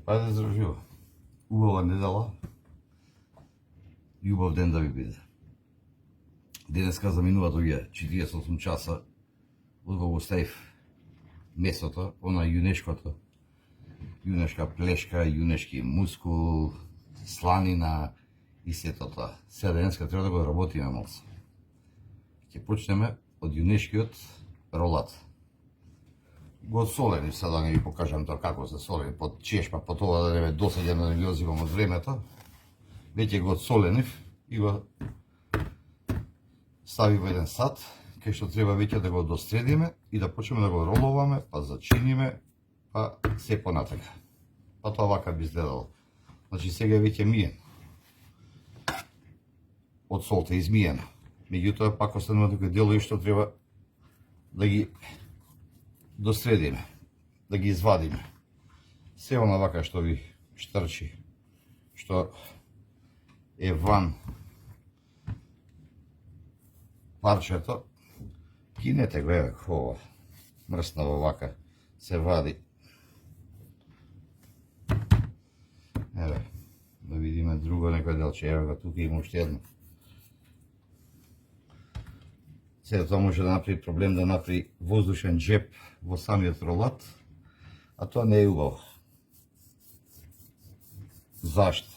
Па да здравјува. Убава недела. И убав ден да ви биде. Денеска заминува доѓа 48 часа од кога го ставив месото, она јунешкото. Јунешка плешка, јунешки мускул, сланина и сето тоа. Сега денеска треба да го работиме малце. Ќе почнеме од јунешкиот ролат. Го солени, сега да не ви покажам тоа како се солени, под чешма, по тоа да не ме досадам да не ви одзимам од времето. Веќе го соленив и го стави во еден сат, кај што треба веќе да го достредиме и да почнеме да го ролуваме, па зачиниме, па се понатака. Па тоа вака би изгледало. Значи сега веќе миен. Од солта измиено. Меѓутоа пак останува тука делови што треба да ги достредиме, да ги извадиме. Се она вака што ви штрчи, што е ван парчето, кинете го, еве, ова, мрснаво вака, се вади. Еве, да видиме друго некој делче, еве го, тука има уште едно. Сега тоа може да направи проблем, да направи воздушен джеп во самиот ролат, а тоа не е убаво. Зашто?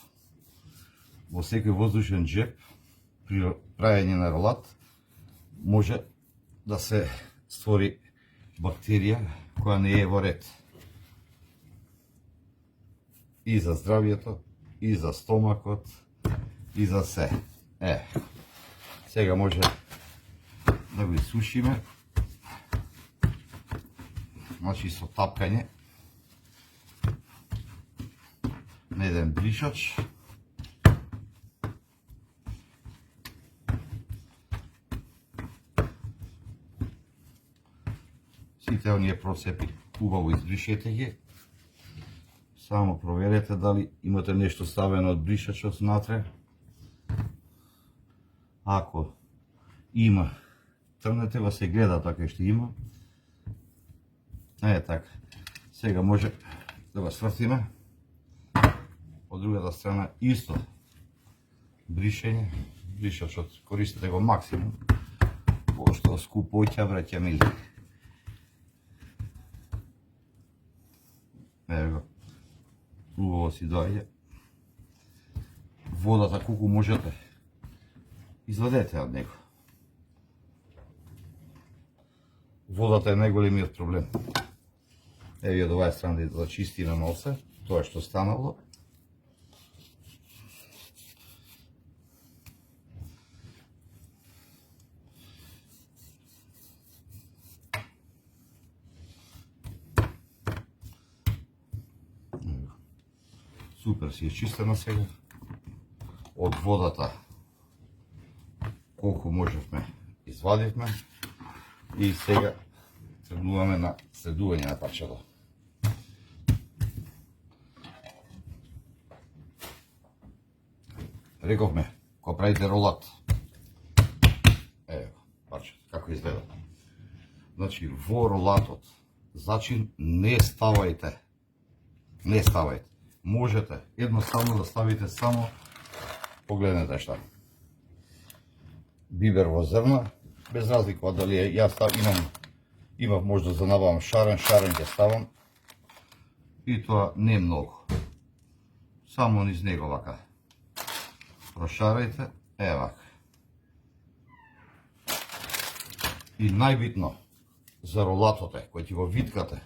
Во секој воздушен джеп, при правење на ролат, може да се створи бактерија која не е во ред. И за здравието, и за стомакот, и за се. Сега може да го исушиме, значи со тапкање на еден бришач. Сите оние процепи убаво избришете ги. Само проверете дали имате нешто ставено од бришачот внатре. Ако има, трнете го, се гледа така што има. Така. Сега може да го свртиме. Од другата страна исто бришење. Бришачот користите го максимум, пошто скупоќа браќа мили. Ево го. Убаво си доаѓа. Водата колку можете извадете од него. Водата е најголемиот проблем. Еви од оваа страна да зачистиме малце тоа што станало. Супер си е чистена сега. Од водата колку можевме извадивме. И сега тргнуваме на следување на парчето. Рековме, кога правите ролат, ево, парчето, како изгледа. Значи, во ролатот, зачин не ставајте. Не ставајте. Можете едноставно да ставите само, погледнете шта. Бибер во зрна, без разлика од дали јас имав можност да набавам шарен ќе ставам. И тоа не многу. Само низ него вака. Прошарајте, вака. И најбитно за ролатот е, кој ќе го виткате,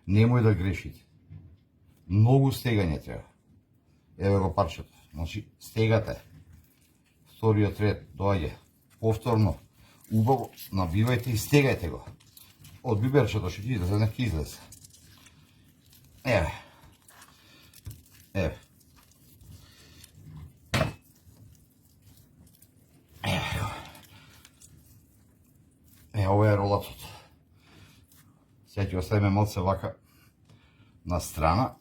немој да грешите. Многу стегање треба. Еве го парчето. Значи, стегате. Вториот ред доаѓа. Повторно. Убаво набивајте и стегајте го. Од биберчето што ќе излезе, нека излезе. Еве. Еве. Ова е ролатот. Сега ќе го ставиме малце вака на страна.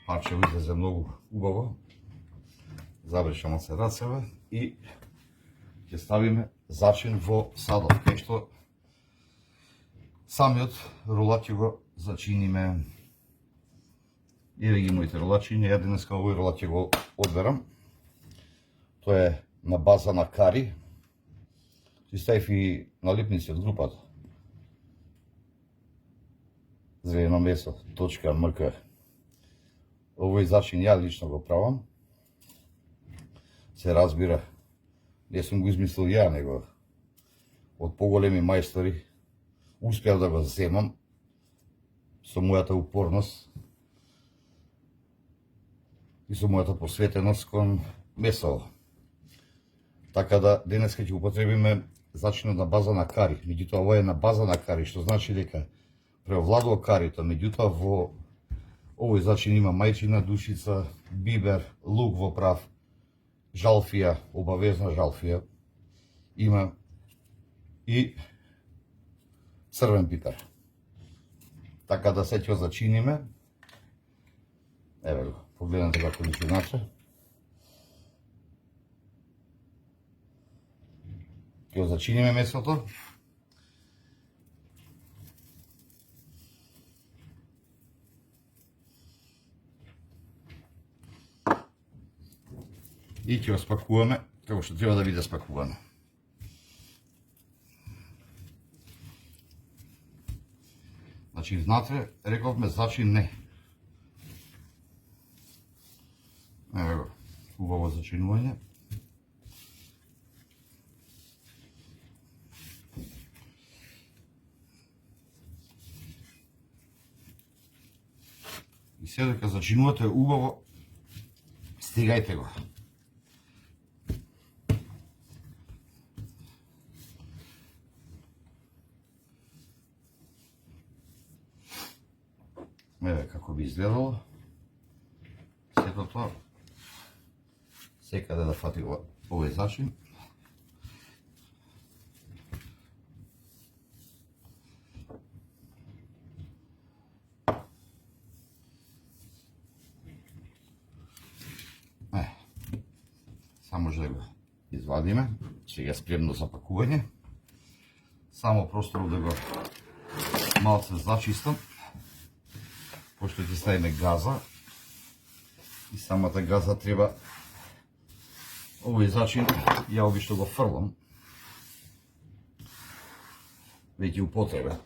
Парче излезе многу убаво. Забришаме се рацеве и ќе ставиме зачин во садот, кај што Самиот ролат ќе го зачиниме. Еве ги моите ролачиња, ја денеска овој ролат ќе го одберам. Тоа е на база на кари. Си ставив и налипници од групата. Зелено месо, .mk. Овој зачин ја лично го правам. Се разбира, не сум го измислил ја, него од поголеми мајстори успеав да го земам со мојата упорност и со мојата посветеност кон месо. Така да денеска ќе употребиме зачинот на база на кари. Меѓутоа ова е на база на кари, што значи дека преовладува карито. Меѓутоа во овој зачин има мајчина душица, бибер, лук во прав, жалфија, обавезна жалфија. Има и црвен пипер. Така да се ќе зачиниме. Еве го, погледнете како личи иначе. Ќе зачиниме месото. И ќе го спакуваме како што треба да биде спакувано. Значи внатре рековме зачин не. Еве го, убаво зачинување. И сега дека зачинувате убаво, стигајте го. Еве како би изгледало. Сето тоа секаде да фати овој зачин. Само да го извадиме, сега спремно за пакување. Само просторот да го малце зачистам, пошто ќе ставиме газа и самата газа треба овој зачин ја обично го фрлам веќе употреба.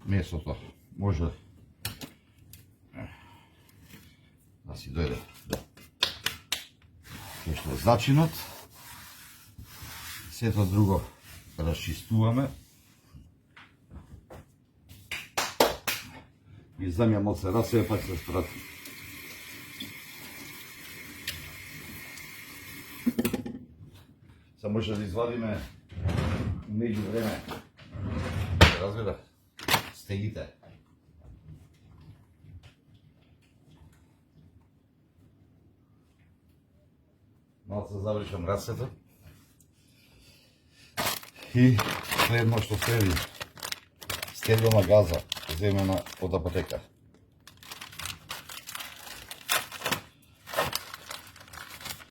Месото може да си дојде што зачинот. Сето друго расчистуваме. И земја малце расеја, пак се спрати. Само може да извадиме меѓу време. Разбира, стегите. Малце завршам расето. И следно што следи, стеглена газа, земена од апотека.